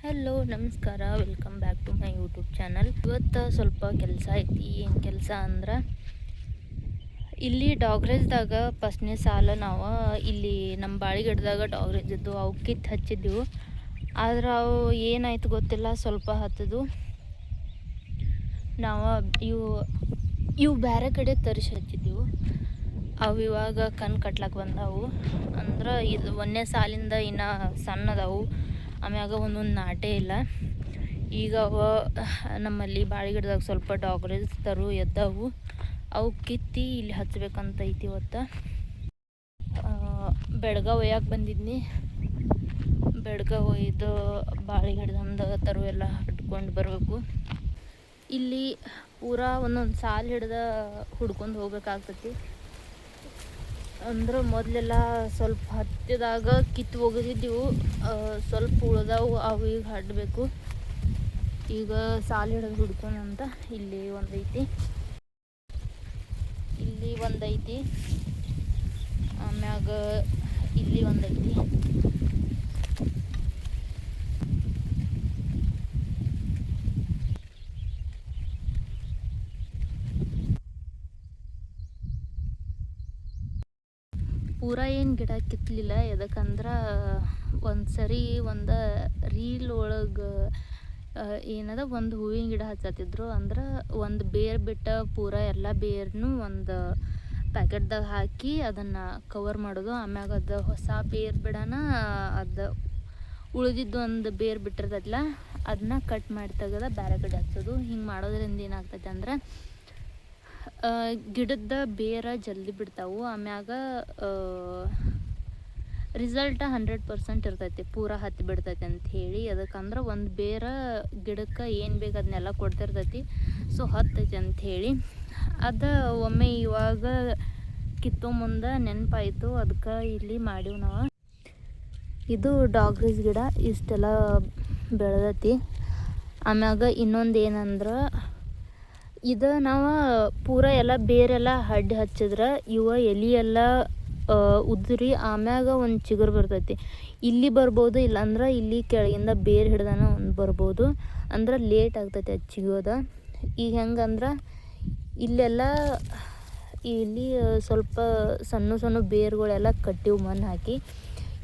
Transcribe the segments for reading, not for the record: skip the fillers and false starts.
Hello ನಮಸ್ಕಾರ, welcome back to my YouTube channel. ಇವತ್ತು ಸ್ವಲ್ಪ ಕೆಲಸ ಐತಿ. ಏನು ಕೆಲಸ ಅಂದ್ರೆ ಇಲ್ಲಿ ಡಾಗ್ರೇಜ್ದಾಗ ಫಸ್ಟ್ನೇ ಸಾಲ ನಾವು ಇಲ್ಲಿ ನಮ್ಮ ಬಾಳಿಗಿಡದಾಗ ಡಾಗ್ರೇಜ್ ಇದ್ದು ಅವು ಕಿತ್ತು ಹಚ್ಚಿದ್ದೆವು. ಆದ್ರೆ ಅವು ಏನಾಯ್ತು ಗೊತ್ತಿಲ್ಲ, ಸ್ವಲ್ಪ ಹತ್ತದು ನಾವು ಇವು ಬೇರೆ ಕಡೆ ತರಿಸಿ ಹಚ್ಚಿದ್ದೆವು. ಅವು ಇವಾಗ ಕಣ್ಣು ಕಟ್ಲಕ್ಕೆ ಬಂದವು. ಅಂದ್ರೆ ಇದು ಒಂದನೇ ಸಾಲಿಂದ ಇನ್ನು ಸಣ್ಣದವು, ಆಮ್ಯಾಗ ಒಂದೊಂದು ನಾಟೇ ಇಲ್ಲ. ಈಗ ಅವ ನಮ್ಮಲ್ಲಿ ಬಾಳಿಗಿಡದಾಗ ಸ್ವಲ್ಪ ಡಾಗ್ರೇಜ್ ಎದ್ದವು. ಅವು ಕಿತ್ತಿ ಇಲ್ಲಿ ಹಚ್ಬೇಕಂತ ಐತಿ. ಇವತ್ತು ಬೆಳಗ್ಗೆ ಒಯ್ಯಕ್ಕೆ ಬಂದಿದ್ನಿ. ಬೆಳಗ್ಗೆ ಒಯ್ದು ಬಾಳಿಗಿಡದಿಂದ ಎಲ್ಲ ಹಿಡ್ಕೊಂಡು ಬರಬೇಕು. ಇಲ್ಲಿ ಪೂರಾ ಒಂದೊಂದು ಸಾಲು ಹಿಡ್ದು ಹುಡ್ಕೊಂಡು ಹೋಗ್ಬೇಕಾಗ್ತೈತಿ. ಅಂದ್ರೆ ಮೊದಲೆಲ್ಲ ಸ್ವಲ್ಪ ಹತ್ತಿದಾಗ ಕಿತ್ತು ಒಗೆದಿದ್ದೆವು, ಸ್ವಲ್ಪ ಉಳ್ದವು, ಅವು ಈಗ ಹಡ್ಬೇಕು. ಈಗ ಸಾಲು ಹಿಡಿದು ಹುಡ್ಕೊಂಡಂತ ಇಲ್ಲಿ ಒಂದೈತಿ, ಇಲ್ಲಿ ಒಂದೈತಿ, ಆಮ್ಯಾಗ ಇಲ್ಲಿ ಒಂದೈತಿ. ಪೂರ ಏನು ಗಿಡ ಕಿತ್ತಲಿಲ್ಲ. ಎದಕ್ಕಂದ್ರೆ ಒಂದು ಸರಿ ಒಂದು ರೀಲ್ ಒಳಗೆ ಏನದ ಒಂದು ಹೂವಿನ ಗಿಡ ಹಚ್ಚತ್ತಿದ್ರು. ಅಂದ್ರೆ ಒಂದು ಬೇರು ಬಿಟ್ಟ ಪೂರ ಎಲ್ಲ ಬೇರ್ನು ಒಂದು ಪ್ಯಾಕೆಟ್ದಾಗ ಹಾಕಿ ಅದನ್ನು ಕವರ್ ಮಾಡೋದು. ಆಮ್ಯಾಗ ಅದು ಹೊಸ ಬೇರು ಬಿಡೋಣ, ಅದು ಉಳಿದಿದ್ದು ಒಂದು ಬೇರು ಬಿಟ್ಟಿರ್ತೈತಲ್ಲ ಅದನ್ನ ಕಟ್ ಮಾಡಿ ತೆಗೆದು ಬೇರೆ ಕಡೆ ಹಚ್ಚೋದು. ಹಿಂಗೆ ಮಾಡೋದ್ರಿಂದ ಏನಾಗ್ತೈತೆ ಅಂದ್ರೆ ಗಿಡದ ಬೇರ ಜಲ್ದಿ ಬಿಡ್ತಾವು. ಆಮ್ಯಾಗ ರಿಸಲ್ಟ್ 100% ಇರ್ತೈತಿ, ಪೂರ ಹತ್ತಿ ಬಿಡ್ತೈತಿ ಅಂತ ಹೇಳಿ. ಅದಕ್ಕಂದ್ರೆ ಒಂದು ಬೇರ ಗಿಡಕ್ಕೆ ಏನು ಬೇಕು ಅದನ್ನೆಲ್ಲ ಕೊಡ್ತಿರ್ತೈತಿ. ಸೊ ಹತ್ತೈತಿ ಅಂಥೇಳಿ ಅದು ಒಮ್ಮೆ ಇವಾಗ ಕಿತ್ತೋ ಮುಂದೆ ನೆನಪಾಯಿತು, ಅದಕ್ಕೆ ಇಲ್ಲಿ ಮಾಡೀವಿ ನಾವು. ಇದು ಡಾಗ್ರೀಸ್ ಗಿಡ ಇಷ್ಟೆಲ್ಲ ಬೆಳೆದೈತಿ. ಆಮ್ಯಾಗ ಇನ್ನೊಂದು ಏನಂದ್ರೆ ಇದು ನಾವು ಪೂರ ಎಲ್ಲ ಬೇರೆಲ್ಲ ಹಡ್ಡಿ ಹಚ್ಚಿದ್ರೆ ಇವ ಎಲೆ ಎಲ್ಲ ಉದುರಿ ಆಮ್ಯಾಗ ಒಂದು ಚಿಗುರು ಬರ್ತೈತಿ. ಇಲ್ಲಿ ಬರ್ಬೋದು, ಇಲ್ಲಾಂದ್ರೆ ಇಲ್ಲಿ ಕೆಳಗಿಂದ ಬೇರೆ ಹಿಡ್ದಾನ ಒಂದು ಬರ್ಬೋದು. ಅಂದ್ರೆ ಲೇಟ್ ಆಗ್ತೈತಿ ಅದು ಚಿಗೋದ. ಈಗ ಹೆಂಗಂದ್ರೆ ಇಲ್ಲೆಲ್ಲ ಇಲ್ಲಿ ಸ್ವಲ್ಪ ಸಣ್ಣ ಸಣ್ಣ ಬೇರುಗಳೆಲ್ಲ ಕಟ್ಟಿವು ಮಣ್ಣು ಹಾಕಿ.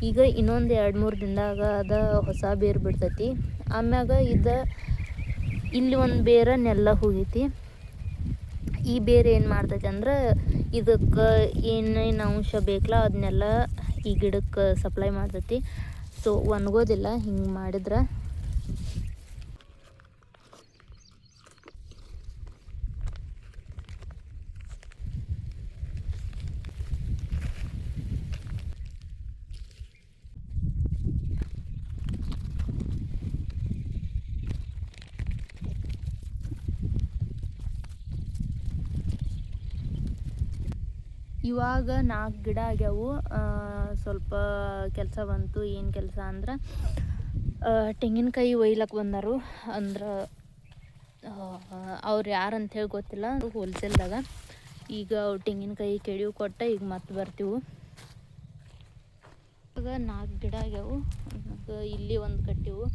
ಈಗ ಇನ್ನೊಂದು 2-3 ದಿನದಾಗ ಅದು ಹೊಸ ಬೇರು ಬಿಡ್ತೈತಿ. ಆಮ್ಯಾಗ ಇಲ್ಲಿ ಒಂದು ಬೇರೆ ನೆಲ್ಲ ಹೋಗೈತಿ. ಈ ಬೇರೆ ಏನು ಮಾಡ್ತೈತಿ ಅಂದ್ರೆ ಇದಕ್ಕೆ ಏನೇನು ಅಂಶ ಬೇಕಲ್ಲ ಅದನ್ನೆಲ್ಲ ಈ ಗಿಡಕ್ಕೆ ಸಪ್ಲೈ ಮಾಡ್ತೈತಿ. ಸೊ ಒಣಗೋದಿಲ್ಲ ಹಿಂಗೆ ಮಾಡಿದ್ರೆ. ಇವಾಗ 4 ಗಿಡ ಆಗ್ಯಾವು. ಸ್ವಲ್ಪ ಕೆಲಸ ಬಂತು. ಏನು ಕೆಲಸ ಅಂದ್ರೆ ತೆಂಗಿನಕಾಯಿ ಒಯ್ಲಕ್ಕೆ ಬಂದರು. ಅಂದ್ರೆ ಅವ್ರು ಯಾರು ಅಂಥೇಳಿ ಗೊತ್ತಿಲ್ಲ, ಹೋಲ್ಸೇಲ್ದಾಗ. ಈಗ ಅವ್ರು ತೆಂಗಿನಕಾಯಿ ಕೆಡಿವು ಕೊಟ್ಟು ಈಗ ಮತ್ತೆ ಬರ್ತೀವಿ. ಇವಾಗ 4 ಗಿಡ ಆಗ್ಯಾವು. ಇಲ್ಲಿ ಒಂದು ಕಟ್ಟಿವು.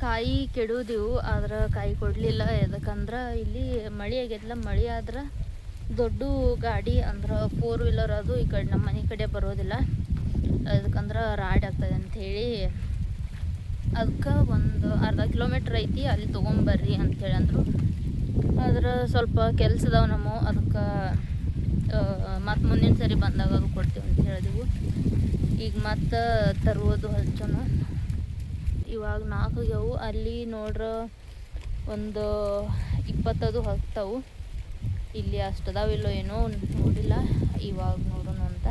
ಕಾಯಿ ಕೆಡೋದಿವು, ಆದ್ರೆ ಕಾಯಿ ಕೊಡಲಿಲ್ಲ. ಯಾಕಂದ್ರೆ ಇಲ್ಲಿ ಮಳೆ ಆಗೈತಲ್ಲ, ಮಳೆ ಆದ್ರೆ ದೊಡ್ಡ ಗಾಡಿ ಅಂದ್ರೆ 4 ವೀಲರ್ ಅದು ಈ ಕಡೆ ನಮ್ಮ ಮನೆ ಕಡೆ ಬರೋದಿಲ್ಲ. ಅದಕ್ಕಂದ್ರೆ ರಾಡ್ ಆಗ್ತದೆ ಅಂಥೇಳಿ ಅದಕ್ಕೆ ಒಂದು ಅರ್ಧ ಕಿಲೋಮೀಟ್ರ್ ಐತಿ, ಅಲ್ಲಿ ತೊಗೊಂಬರ್ರಿ ಅಂಥೇಳಿ ಅಂದರು. ಆದ್ರೆ ಸ್ವಲ್ಪ ಕೆಲಸ ಅದಾವೆ ನಮ್ಮ, ಅದಕ್ಕೆ ಮತ್ತು ಮುಂದಿನ ಸರಿ ಬಂದಾಗ ಅದು ಕೊಡ್ತೀವಿ ಅಂತ ಹೇಳಿದೆವು. ಈಗ ಮತ್ತೆ ತರುವುದು ಹಚ್ಚೋಣ. ಇವಾಗ 4 ಆಗ್ಯಾವು, ಅಲ್ಲಿ ನೋಡ್ರೆ ಒಂದು 20 ಹತ್ತವು. ಇಲ್ಲಿ ಅಷ್ಟದಾವಿಲ್ಲೋ ಏನೋ ನೋಡಿಲ್ಲ, ಇವಾಗ ನೋಡೋಣ ಅಂತ.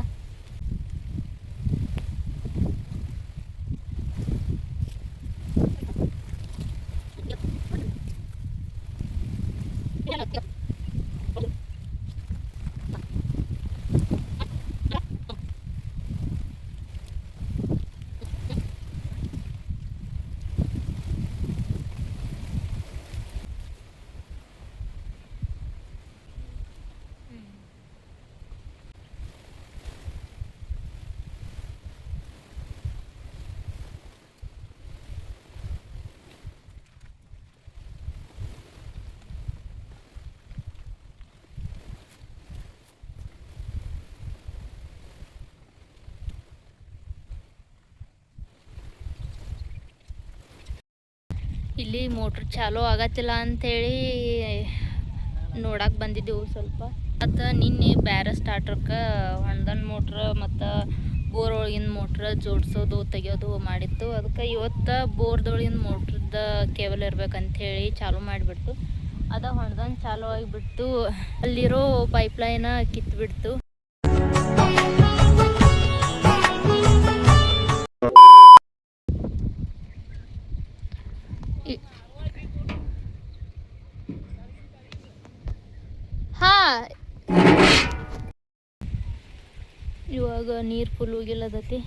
ಇಲ್ಲಿ ಮೋಟ್ರ್ ಚಾಲೂ ಆಗತ್ತಿಲ್ಲ ಅಂಥೇಳಿ ನೋಡಕ್ಕೆ ಬಂದಿದ್ದೆವು ಸ್ವಲ್ಪ. ಮತ್ತು ನಿನ್ನೆ ಬ್ಯಾರೆ ಸ್ಟಾರ್ಟ್ರಕ್ಕೆ ಹೊಂಡದ ಮೋಟ್ರ್ ಮತ್ತು ಬೋರ್ ಒಳಗಿನ ಮೋಟ್ರ್ ಜೋಡಿಸೋದು ತೆಗಿಯೋದು ಮಾಡಿತ್ತು. ಅದಕ್ಕೆ ಇವತ್ತು ಬೋರ್ದೊಳಗಿನ ಮೋಟ್ರದ್ದು ಕೇಬಲ್ ಇರ್ಬೇಕಂಥೇಳಿ ಚಾಲೂ ಮಾಡಿಬಿಡ್ತು. ಅದ ಹೊಂಡದನ್ ಚಾಲೂ ಆಗಿಬಿಟ್ಟು ಅಲ್ಲಿರೋ ಪೈಪ್ಲೈನ ಕಿತ್ಬಿಡ್ತು. ಇವಾಗ ನೀರು ಫುಲ್ ಹೋಗಿಲ್ಲದತಿ.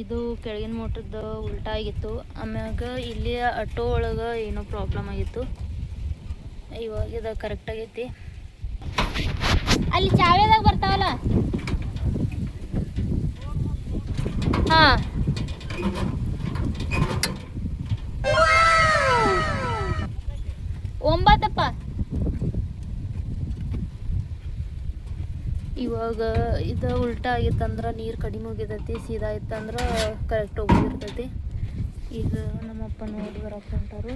ಇದು ಕೆಳಗಿನ ಮೋಟ್ರದ್ದು ಉಲ್ಟಾ ಆಗಿತ್ತು. ಆಮ್ಯಾಗ ಇಲ್ಲಿ ಆಟೋ ಒಳಗೆ ಏನೋ ಪ್ರಾಬ್ಲಮ್ ಆಗಿತ್ತು. ಇವಾಗ ಇದು ಕರೆಕ್ಟ್ ಆಗೈತಿ. ಅಲ್ಲಿ ಚಾವೆದಾಗ ಬರ್ತಾವಲ್ಲ, ಹಾಂ ಒಂಬತ್ತಪ್ಪ. ಇವಾಗ ಇದು ಉಲ್ಟಾ ಆಗಿತ್ತಂದ್ರೆ ನೀರು ಕಡಿಮೆ ಹೋಗಿರ್ತೈತಿ, ಸೀದಾ ಇತ್ತಂದ್ರೆ ಕರೆಕ್ಟ್ ಹೋಗಿರ್ತೈತಿ. ಈಗ ನಮ್ಮಪ್ಪ ನೋಡಿ ಬರಕ್ಕೆ ಹೊಂಟಾರು.